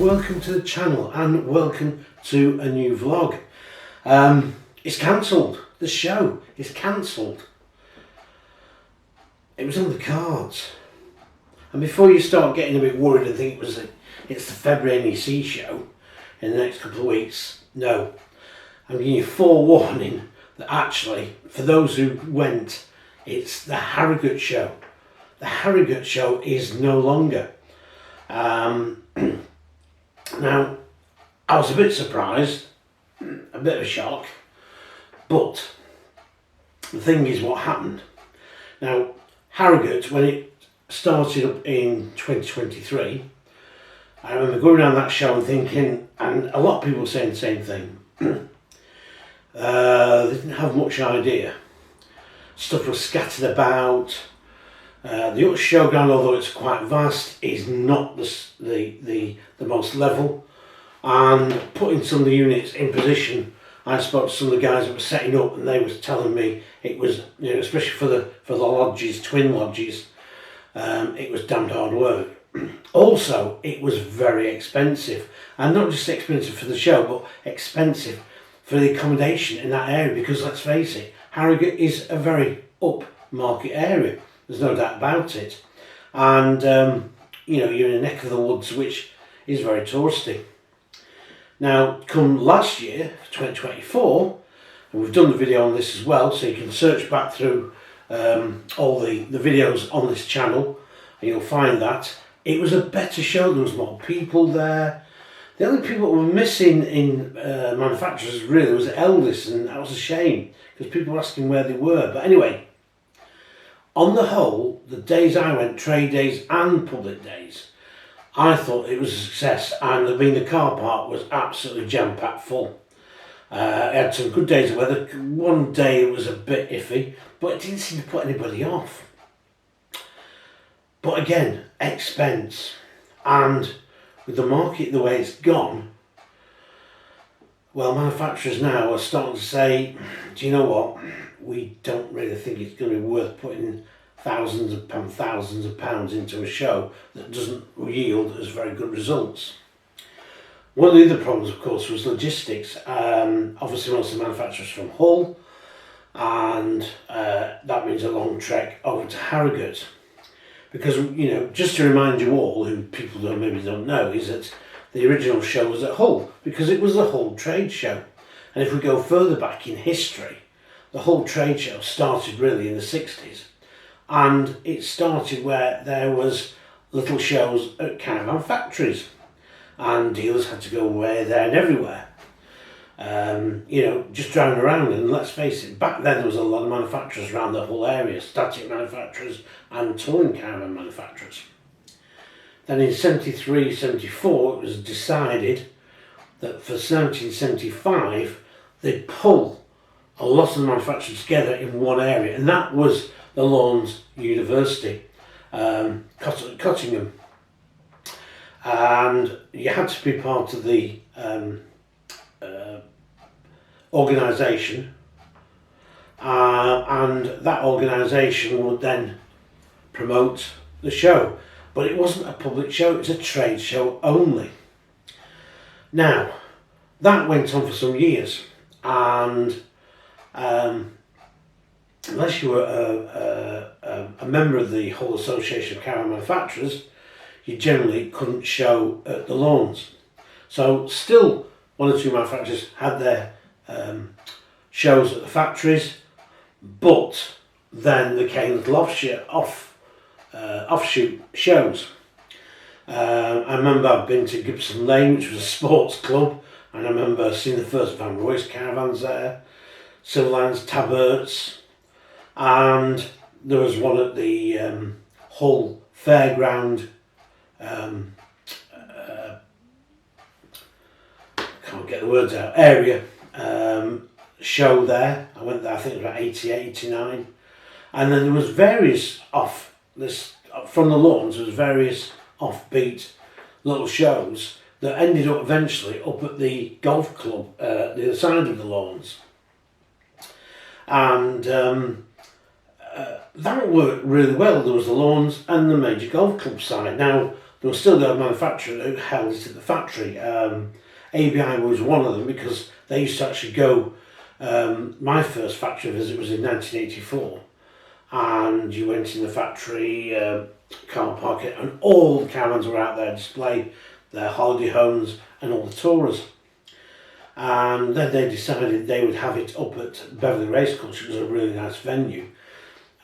welcome to the channel and welcome to a new vlog. It's cancelled. The show is cancelled. It was on the cards. And before you start getting a bit worried and think it's the February NEC show in the next couple of weeks, no. I'm giving you forewarning that actually, for those who went, it's the Harrogate show. The Harrogate show is no longer. Now, I was a bit surprised, a bit of a shock, but the thing is what happened. Now, Harrogate, when it started up in 2023, I remember going around that show and thinking, and a lot of people saying the same thing, they didn't have much idea. Stuff was scattered about. The Utz showground, although it's quite vast, is not the most level. And putting some of the units in position, I spoke to some of the guys that were setting up, and they was telling me it was, especially for the lodges, twin lodges, it was damned hard work. Also, it was very expensive, and not just expensive for the show, but expensive for the accommodation in that area. Because let's face it, Harrogate is a very upmarket area. There's no doubt about it. And, you're in a neck of the woods which is very touristy. Now, come last year, 2024, and we've done the video on this as well, so you can search back through all the videos on this channel, and you'll find that it was a better show. There was more people there. The only people that were missing in manufacturers really was Eldis, and that was a shame, because people were asking where they were. But anyway, on the whole, the days I went, trade days and public days, I thought it was a success. And the car park was absolutely jam-packed full. It had some good days of weather. One day it was a bit iffy, but it didn't seem to put anybody off. But again, expense. And with the market the way it's gone, well, manufacturers now are starting to say, do you know what? We don't really think it's going to be worth putting thousands of pounds into a show that doesn't yield as very good results. One of the other problems, of course, was logistics. Obviously, most of the manufacturers from Hull, and that means a long trek over to Harrogate. Because, just to remind you all, who people maybe don't know, is that the original show was at Hull, because it was the Hull trade show. And if we go further back in history, the Hull trade show started really in the 60s. And it started where there was little shows at caravan factories. And dealers had to go away, there and everywhere. Just driving around. And let's face it, back then there was a lot of manufacturers around the whole area, static manufacturers and touring caravan manufacturers. Then in 73, 74, it was decided that for 1975, they'd pull a lot of the manufacturers together in one area, and that was the Lawns University, Cottingham. And you had to be part of the organisation, and that organisation would then promote the show. But it wasn't a public show, it was a trade show only. Now, that went on for some years, and unless you were a member of the Hull Association of Caravan Manufacturers, you generally couldn't show at the Lawns. So still, one or two manufacturers had their shows at the factories, but then there came little offshoot shows. I remember I've been to Gibson Lane, which was a sports club, and I remember seeing the first Van Royce caravans there, Silverlands, Taberts, and there was one at the Hull Fairground, can't get the words out, area show there. I went there, I think it was about 88, 89. And then there was various from the Lawns, there was various offbeat little shows that ended up eventually up at the golf club, the other side of the Lawns. And that worked really well. There was the Lawns and the major golf club side. Now, there was still the manufacturer who held it at the factory. ABI was one of them because they used to actually go, my first factory visit was in 1984, and you went in the factory car park and all the caravans were out there displayed, their holiday homes and all the tourers. And then they decided they would have it up at Beverley Racecourse. It was a really nice venue.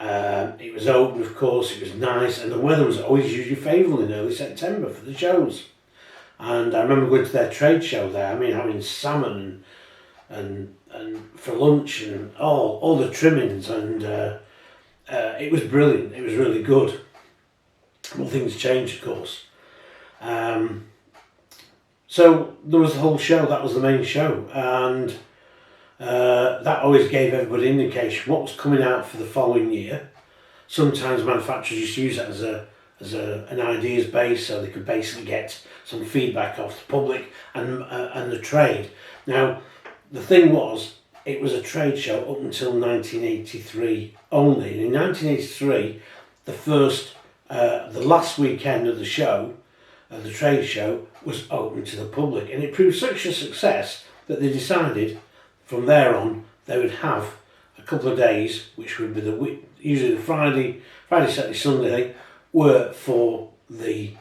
It was open, of course, it was nice, and the weather was always usually favourable in early September for the shows. And I remember going to their trade show there, I mean, having salmon and for lunch and all the trimmings, and it was brilliant, it was really good. Well, things changed, of course. So there was the whole show, that was the main show, and that always gave everybody an indication what was coming out for the following year. Sometimes manufacturers used to use that as an ideas base, so they could basically get some feedback off the public and the trade. Now, the thing was, it was a trade show up until 1983 only. And in 1983, the last weekend of the show, the trade show, was open to the public, and it proved such a success that they decided from there on they would have a couple of days, which would be usually the Friday, Saturday, Sunday, were for the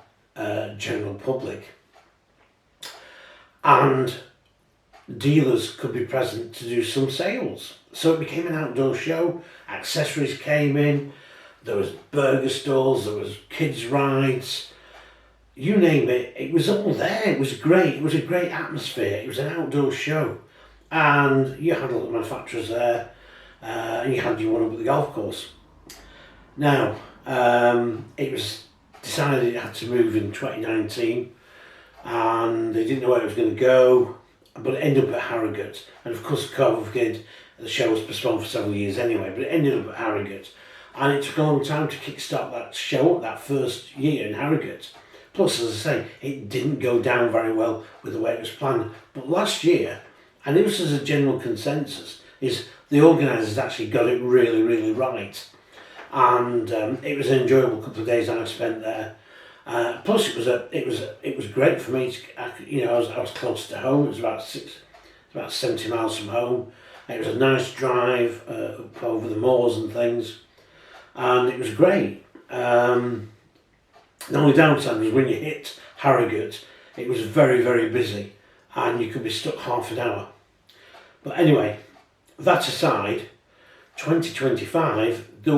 general public, and dealers could be present to do some sales. So it became an outdoor show. Accessories came in, there was burger stalls, there was kids rides, you name it, it was all there. It was great. It was a great atmosphere. It was an outdoor show, and you had a lot of manufacturers there, and you had your one up at the golf course. Now, it was decided it had to move in 2019, and they didn't know where it was going to go, but it ended up at Harrogate. And of course, COVID, the show was postponed for several years anyway, but it ended up at Harrogate, and it took a long time to kickstart that show up that first year in Harrogate. Plus, as I say, it didn't go down very well with the way it was planned. But last year, and it was as a general consensus, is the organisers actually got it really, really right. And it was an enjoyable couple of days I spent there. Plus, it was great for me. I was close to home. It was about 70 miles from home. It was a nice drive up over the moors and things, and it was great. The only downside was when you hit Harrogate, it was very, very busy, and you could be stuck half an hour. But anyway, that aside, 2025, I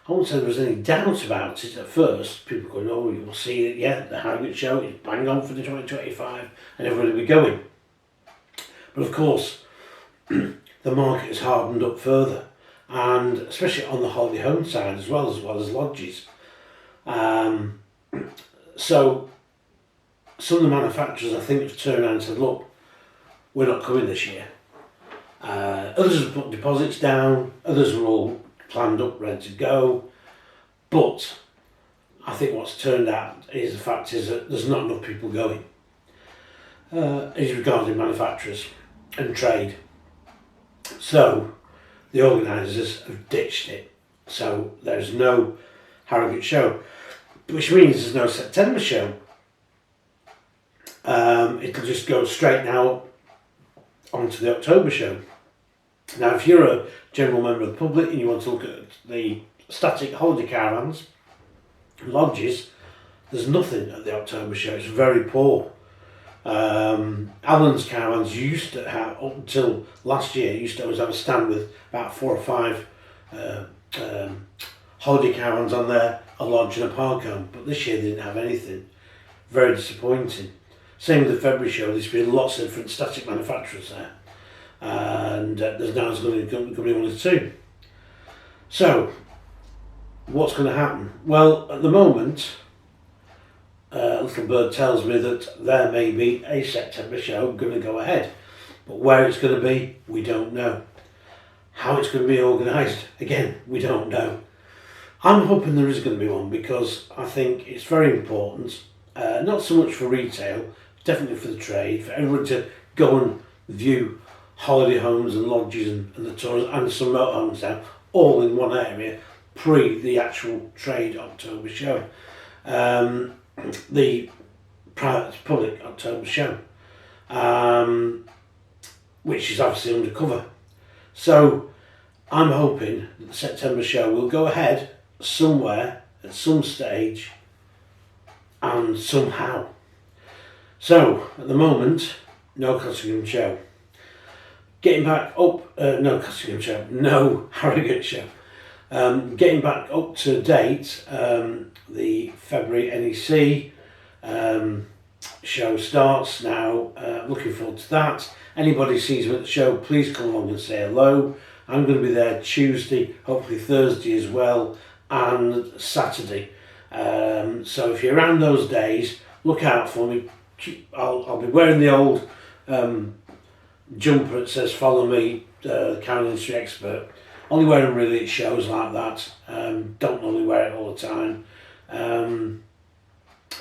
won't say there was any doubt about it at first. People going, oh, you'll see it, yeah, the Harrogate show is bang on for the 2025, and everybody will be going. But of course, the market has hardened up further, and especially on the holiday home side as well as lodges. So some of the manufacturers, I think, have turned around and said, look, we're not coming this year. Others have put deposits down, others are all planned up, ready to go, but I think what's turned out is the fact is that there's not enough people going, as regarding manufacturers and trade. So the organisers have ditched it, so there's no Harrogate show, which means there's no September show. It'll just go straight now onto the October show. Now, if you're a general member of the public and you want to look at the static holiday caravans, lodges, there's nothing at the October show. It's very poor. Allen's Caravans used to have, up until last year, used to always have a stand with about 4 or 5 holiday caravans on there, a lodge and a park home, but this year they didn't have anything. Very disappointing. Same with the February show. There's been lots of different static manufacturers there, and there's now going to be 1 or 2. So what's going to happen? Well, at the moment, Little Bird tells me that there may be a September show going to go ahead, but where it's going to be, we don't know. How it's going to be organised, again, we don't know. I'm hoping there is going to be one, because I think it's very important, not so much for retail, definitely for the trade, for everyone to go and view holiday homes and lodges and the tours and some motorhomes now, all in one area, pre the actual trade October show. the private public October show, which is obviously undercover. So I'm hoping that the September show will go ahead somewhere at some stage and somehow. So at the moment, no Cottingham show. Getting back up, no Cottingham show, no Harrogate show. Getting back up to date, the February NEC show starts now. Looking forward to that. Anybody sees me at the show, please come along and say hello. I'm going to be there Tuesday, hopefully Thursday as well, and Saturday. So if you're around those days, look out for me. I'll be wearing the old jumper that says "Follow me, the Caravan Industry Expert." Only wear them really at shows like that. Don't normally wear it all the time.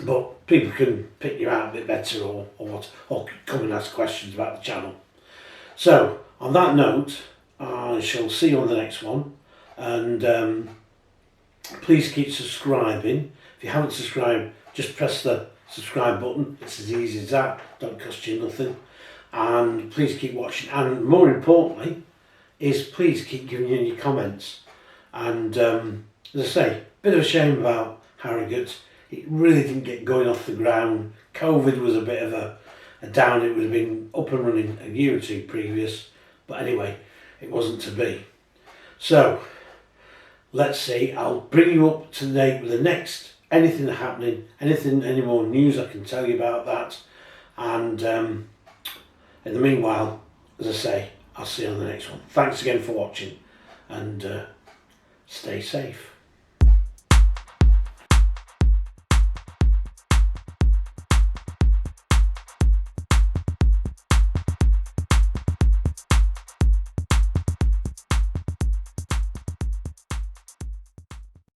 But people can pick you out a bit better or come and ask questions about the channel. So on that note, I shall see you on the next one, and please keep subscribing. If you haven't subscribed, just press the subscribe button. It's as easy as that. Don't cost you nothing. And please keep watching, and more importantly is please keep giving in your comments. And as I say, bit of a shame about Harrogate. It really didn't get going off the ground. COVID was a bit of a down. It would have been up and running a year or two previous, but anyway, it wasn't to be. So let's see, I'll bring you up to date with the next anything happening, any more news I can tell you about that. And in the meanwhile, as I say, I'll see you on the next one. Thanks again for watching, and stay safe.